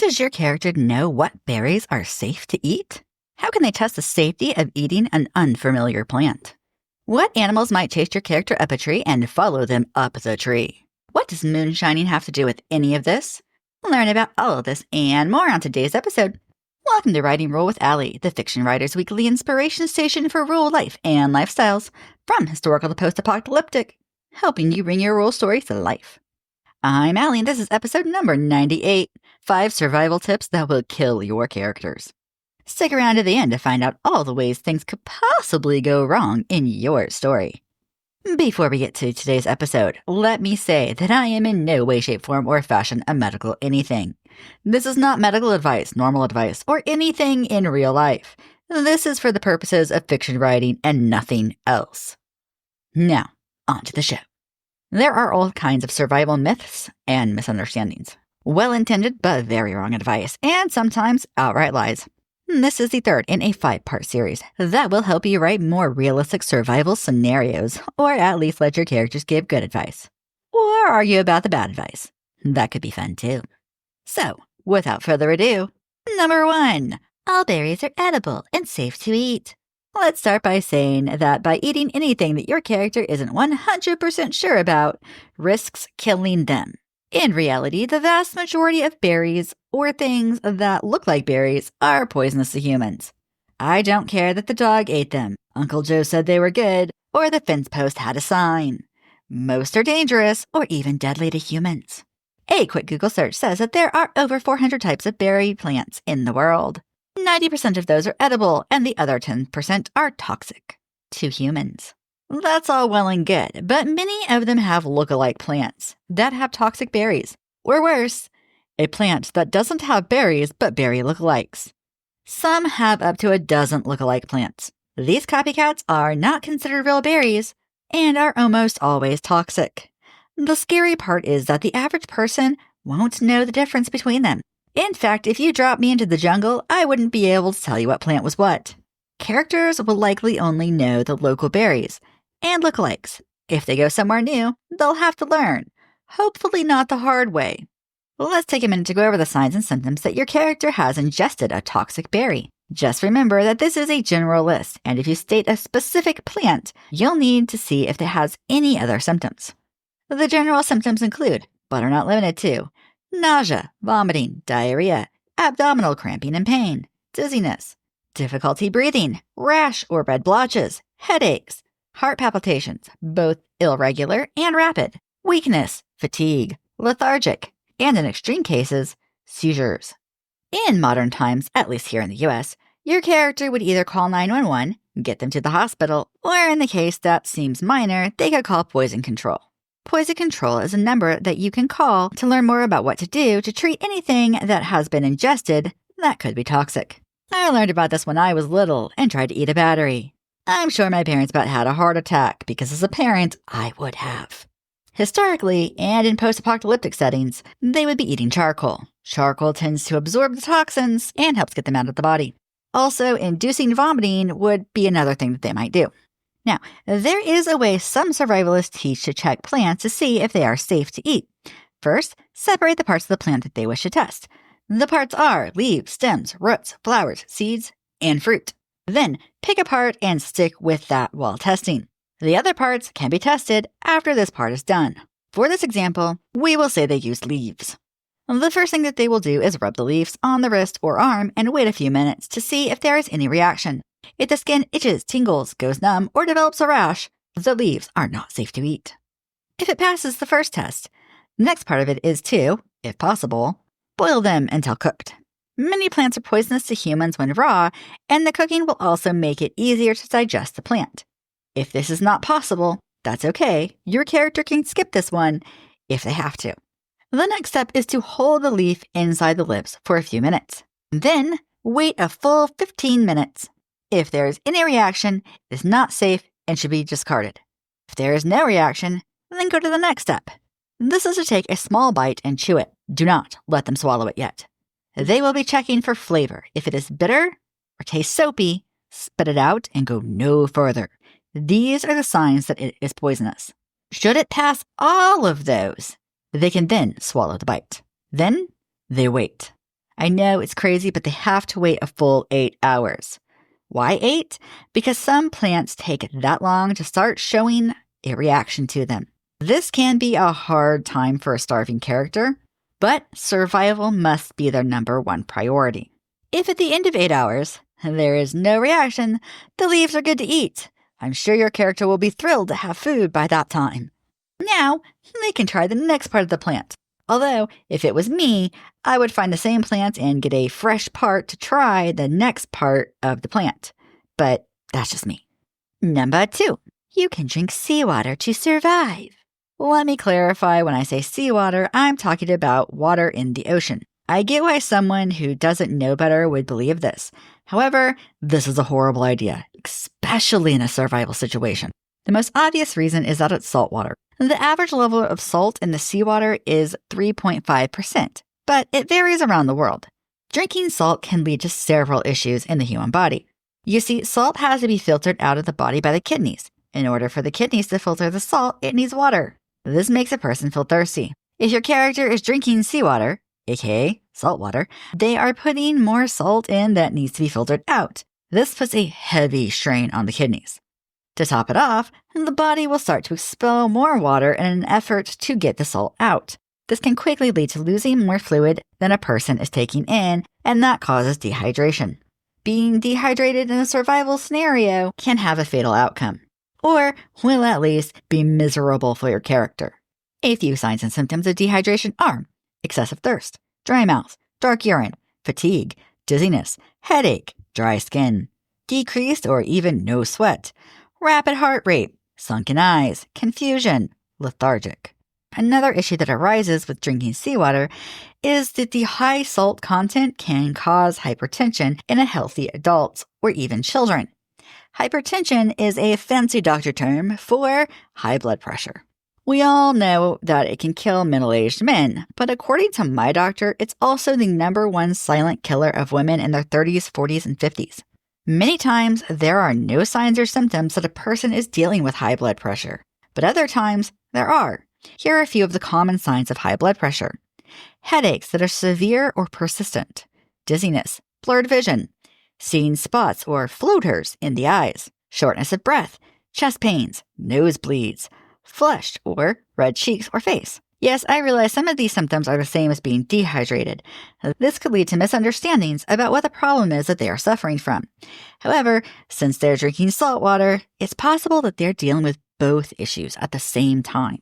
Does your character know what berries are safe to eat? How can they test the safety of eating an unfamiliar plant? What animals might chase your character up a tree and follow them up the tree? What does moonshining have to do with any of this? Learn about all of this and more on today's episode. Welcome to Writing Rule with Allie, the Fiction Writer's weekly inspiration station for rural life and lifestyles, from historical to post-apocalyptic, helping you bring your rural stories to life. I'm Allie, and this is episode number 98, 5 survival tips that will kill your characters. Stick around to the end to find out all the ways things could possibly go wrong in your story. Before we get to today's episode, let me say that I am in no way, shape, form, or fashion a medical anything. This is not medical advice, normal advice, or anything in real life. This is for the purposes of fiction writing and nothing else. Now, on to the show. There are all kinds of survival myths and misunderstandings. Well-intended but very wrong advice, and sometimes outright lies. This is the third in a 5-part series that will help you write more realistic survival scenarios, or at least let your characters give good advice. Or argue about the bad advice. That could be fun too. So, without further ado, number 1. All berries are edible and safe to eat. Let's start by saying that by eating anything that your character isn't 100% sure about risks killing them. In reality, the vast majority of berries, or things that look like berries, are poisonous to humans. I don't care that the dog ate them, Uncle Joe said they were good, or the fence post had a sign. Most are dangerous, or even deadly to humans. A quick Google search says that there are over 400 types of berry plants in the world. 90% of those are edible, and the other 10% are toxic to humans. That's all well and good, but many of them have look-alike plants that have toxic berries. Or worse, a plant that doesn't have berries but berry look-alikes. Some have up to a dozen look-alike plants. These copycats are not considered real berries and are almost always toxic. The scary part is that the average person won't know the difference between them. In fact, if you dropped me into the jungle, I wouldn't be able to tell you what plant was what. Characters will likely only know the local berries and lookalikes. If they go somewhere new, they'll have to learn, hopefully not the hard way. Let's take a minute to go over the signs and symptoms that your character has ingested a toxic berry. Just remember that this is a general list, and if you state a specific plant, you'll need to see if it has any other symptoms. The general symptoms include, but are not limited to, nausea, vomiting, diarrhea, abdominal cramping and pain, dizziness, difficulty breathing, rash or red blotches, headaches, heart palpitations, both irregular and rapid, weakness, fatigue, lethargic, and in extreme cases, seizures. In modern times, at least here in the US, your character would either call 911, get them to the hospital, or in the case that seems minor, they could call poison control. Poison control is a number that you can call to learn more about what to do to treat anything that has been ingested that could be toxic. I learned about this when I was little and tried to eat a battery. I'm sure my parents about had a heart attack because as a parent, I would have. Historically, and in post-apocalyptic settings, they would be eating charcoal. Charcoal tends to absorb the toxins and helps get them out of the body. Also, inducing vomiting would be another thing that they might do. Now, there is a way some survivalists teach to check plants to see if they are safe to eat. First, separate the parts of the plant that they wish to test. The parts are leaves, stems, roots, flowers, seeds, and fruit. Then, pick a part and stick with that while testing. The other parts can be tested after this part is done. For this example, we will say they use leaves. The first thing that they will do is rub the leaves on the wrist or arm and wait a few minutes to see if there is any reaction. If the skin itches, tingles, goes numb, or develops a rash, the leaves are not safe to eat. If it passes the first test, the next part of it is to, if possible, boil them until cooked. Many plants are poisonous to humans when raw, and the cooking will also make it easier to digest the plant. If this is not possible, that's okay. Your character can skip this one if they have to. The next step is to hold the leaf inside the lips for a few minutes. Then, wait a full 15 minutes. If there is any reaction, it is not safe and should be discarded. If there is no reaction, then go to the next step. This is to take a small bite and chew it. Do not let them swallow it yet. They will be checking for flavor. If it is bitter or tastes soapy, spit it out and go no further. These are the signs that it is poisonous. Should it pass all of those, they can then swallow the bite. Then they wait. I know it's crazy, but they have to wait a full 8 hours. Why 8? Because some plants take that long to start showing a reaction to them. This can be a hard time for a starving character, but survival must be their number one priority. If at the end of 8 hours, there is no reaction, the leaves are good to eat. I'm sure your character will be thrilled to have food by that time. Now, they can try the next part of the plant. Although, if it was me, I would find the same plant and get a fresh part to try the next part of the plant. But that's just me. Number 2, you can drink seawater to survive. Let me clarify, when I say seawater, I'm talking about water in the ocean. I get why someone who doesn't know better would believe this. However, this is a horrible idea, especially in a survival situation. The most obvious reason is that it's saltwater. The average level of salt in the seawater is 3.5%, but it varies around the world. Drinking salt can lead to several issues in the human body. You see, salt has to be filtered out of the body by the kidneys. In order for the kidneys to filter the salt, it needs water. This makes a person feel thirsty. If your character is drinking seawater, aka salt water, they are putting more salt in that needs to be filtered out. This puts a heavy strain on the kidneys. To top it off, the body will start to expel more water in an effort to get the salt out. This can quickly lead to losing more fluid than a person is taking in, and that causes dehydration. Being dehydrated in a survival scenario can have a fatal outcome, or will at least be miserable for your character. A few signs and symptoms of dehydration are excessive thirst, dry mouth, dark urine, fatigue, dizziness, headache, dry skin, decreased or even no sweat, rapid heart rate, sunken eyes, confusion, lethargic. Another issue that arises with drinking seawater is that the high salt content can cause hypertension in healthy adults or even children. Hypertension is a fancy doctor term for high blood pressure. We all know that it can kill middle-aged men, but according to my doctor, it's also the number one silent killer of women in their 30s, 40s, and 50s. Many times, there are no signs or symptoms that a person is dealing with high blood pressure, but other times, there are. Here are a few of the common signs of high blood pressure. Headaches that are severe or persistent, dizziness, blurred vision, seeing spots or floaters in the eyes, shortness of breath, chest pains, nosebleeds, flushed or red cheeks or face. Yes, I realize some of these symptoms are the same as being dehydrated. This could lead to misunderstandings about what the problem is that they are suffering from. However, since they're drinking salt water, it's possible that they're dealing with both issues at the same time.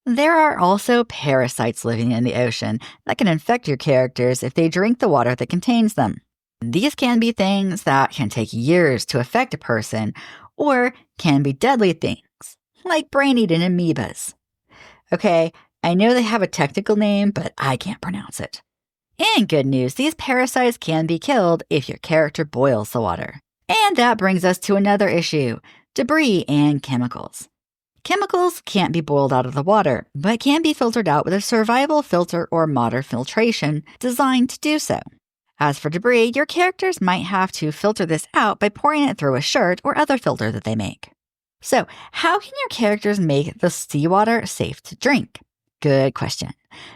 There are also parasites living in the ocean that can infect your characters if they drink the water that contains them. These can be things that can take years to affect a person, or can be deadly things, like brain-eating amoebas. Okay, I know they have a technical name, but I can't pronounce it. And good news, these parasites can be killed if your character boils the water. And that brings us to another issue, debris and chemicals. Chemicals can't be boiled out of the water, but can be filtered out with a survival filter or modern filtration designed to do so. As for debris, your characters might have to filter this out by pouring it through a shirt or other filter that they make. So, how can your characters make the seawater safe to drink? Good question.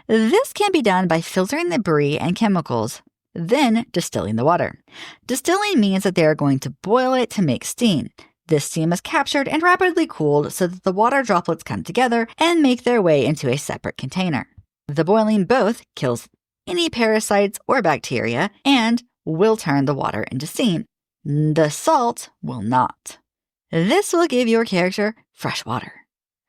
This can be done by filtering the debris and chemicals, then distilling the water. Distilling means that they are going to boil it to make steam. This steam is captured and rapidly cooled so that the water droplets come together and make their way into a separate container. The boiling both kills any parasites or bacteria and will turn the water into steam. The salt will not. This will give your character fresh water.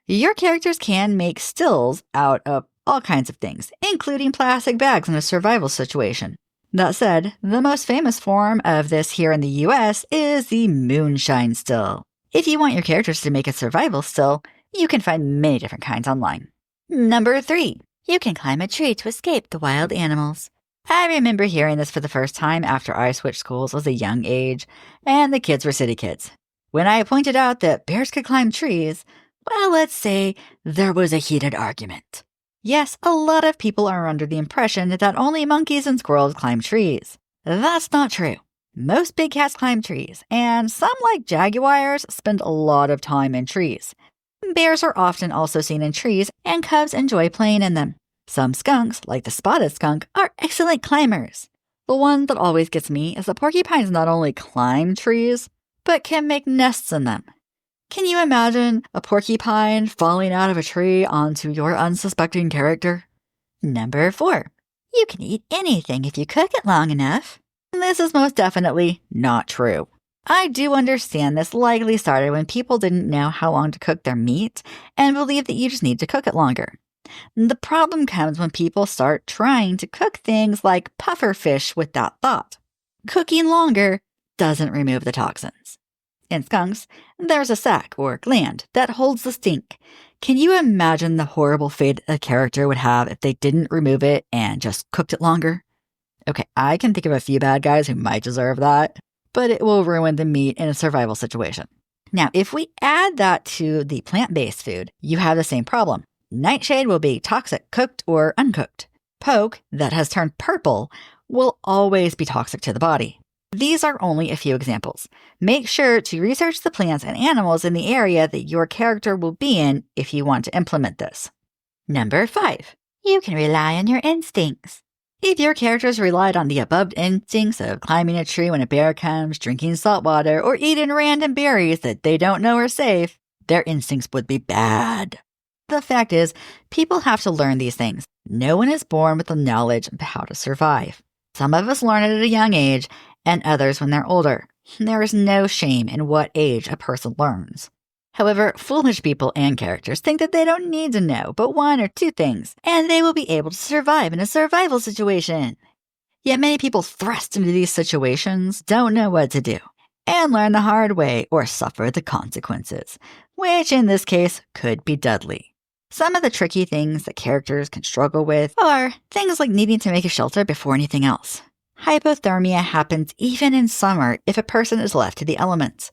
Your characters can make stills out of all kinds of things, including plastic bags in a survival situation. That said, the most famous form of this here in the US is the moonshine still. If you want your characters to make a survival still, you can find many different kinds online. Number 3. You can climb a tree to escape the wild animals. I remember hearing this for the first time after I switched schools as a young age, and the kids were city kids. When I pointed out that bears could climb trees, well, let's say there was a heated argument. Yes, a lot of people are under the impression that only monkeys and squirrels climb trees. That's not true. Most big cats climb trees, and some, like jaguars, spend a lot of time in trees. Bears are often also seen in trees, and cubs enjoy playing in them. Some skunks, like the spotted skunk, are excellent climbers. The one that always gets me is that porcupines not only climb trees, but can make nests in them. Can you imagine a porcupine falling out of a tree onto your unsuspecting character? Number 4. You can eat anything if you cook it long enough. This is most definitely not true. I do understand this likely started when people didn't know how long to cook their meat and believed that you just need to cook it longer. The problem comes when people start trying to cook things like puffer fish with that thought. Cooking longer doesn't remove the toxins. In skunks, there's a sac or gland that holds the stink. Can you imagine the horrible fate a character would have if they didn't remove it and just cooked it longer? Okay, I can think of a few bad guys who might deserve that, but it will ruin the meat in a survival situation. Now, if we add that to the plant-based food, you have the same problem. Nightshade will be toxic cooked or uncooked. Poke, that has turned purple, will always be toxic to the body. These are only a few examples. Make sure to research the plants and animals in the area that your character will be in if you want to implement this. Number 5. You can rely on your instincts. If your characters relied on the above instincts of climbing a tree when a bear comes, drinking salt water, or eating random berries that they don't know are safe, their instincts would be bad. The fact is, people have to learn these things. No one is born with the knowledge of how to survive. Some of us learn it at a young age, and others when they're older. There is no shame in what age a person learns. However, foolish people and characters think that they don't need to know but 1 or 2 things, and they will be able to survive in a survival situation. Yet many people thrust into these situations don't know what to do, and learn the hard way or suffer the consequences, which in this case could be deadly. Some of the tricky things that characters can struggle with are things like needing to make a shelter before anything else. Hypothermia happens even in summer if a person is left to the elements.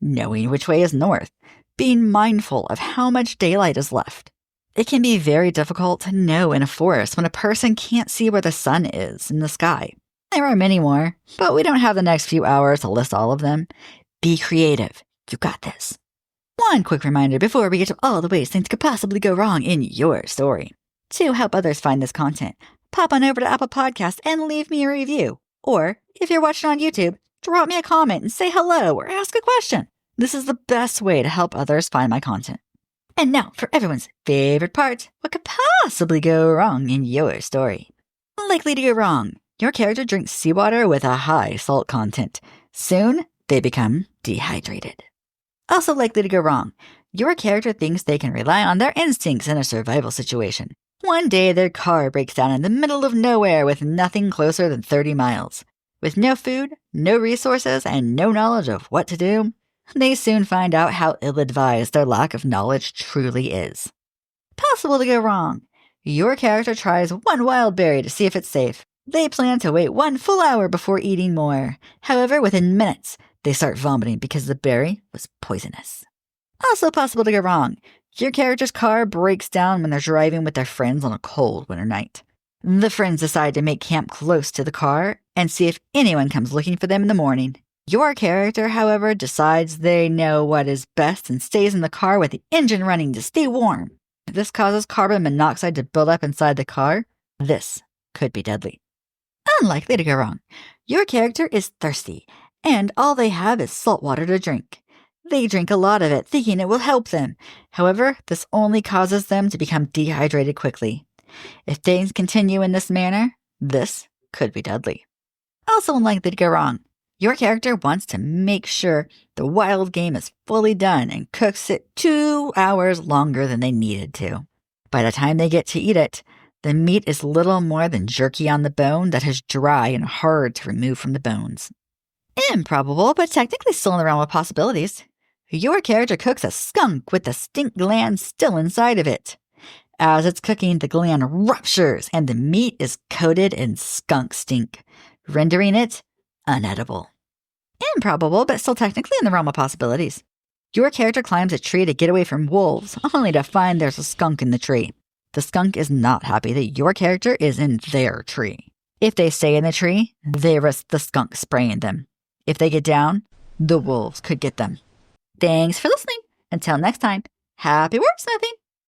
Knowing which way is north. Being mindful of how much daylight is left. It can be very difficult to know in a forest when a person can't see where the sun is in the sky. There are many more, but we don't have the next few hours to list all of them. Be creative. You got this. One quick reminder before we get to all the ways things could possibly go wrong in your story. To help others find this content, pop on over to Apple Podcasts and leave me a review. Or, if you're watching on YouTube, drop me a comment and say hello or ask a question. This is the best way to help others find my content. And now, for everyone's favorite part, what could possibly go wrong in your story? Likely to go wrong. Your character drinks seawater with a high salt content. Soon, they become dehydrated. Also likely to go wrong. Your character thinks they can rely on their instincts in a survival situation. One day, their car breaks down in the middle of nowhere with nothing closer than 30 miles. With no food, no resources, and no knowledge of what to do, they soon find out how ill-advised their lack of knowledge truly is. Possible to go wrong. Your character tries one wild berry to see if it's safe. They plan to wait 1 full hour before eating more. However, within minutes, they start vomiting because the berry was poisonous. Also possible to go wrong. Your character's car breaks down when they're driving with their friends on a cold winter night. The friends decide to make camp close to the car and see if anyone comes looking for them in the morning. Your character, however, decides they know what is best and stays in the car with the engine running to stay warm. If this causes carbon monoxide to build up inside the car, this could be deadly. Unlikely to go wrong. Your character is thirsty, and all they have is salt water to drink. They drink a lot of it, thinking it will help them. However, this only causes them to become dehydrated quickly. If things continue in this manner, this could be deadly. Also unlikely to go wrong. Your character wants to make sure the wild game is fully done and cooks it 2 hours longer than they needed to. By the time they get to eat it, the meat is little more than jerky on the bone that is dry and hard to remove from the bones. Improbable, but technically still in the realm of possibilities. Your character cooks a skunk with the stink gland still inside of it. As it's cooking, the gland ruptures and the meat is coated in skunk stink, rendering it unedible. Improbable, but still technically in the realm of possibilities. Your character climbs a tree to get away from wolves, only to find there's a skunk in the tree. The skunk is not happy that your character is in their tree. If they stay in the tree, they risk the skunk spraying them. If they get down, the wolves could get them. Thanks for listening. Until next time, happy wordsmithing!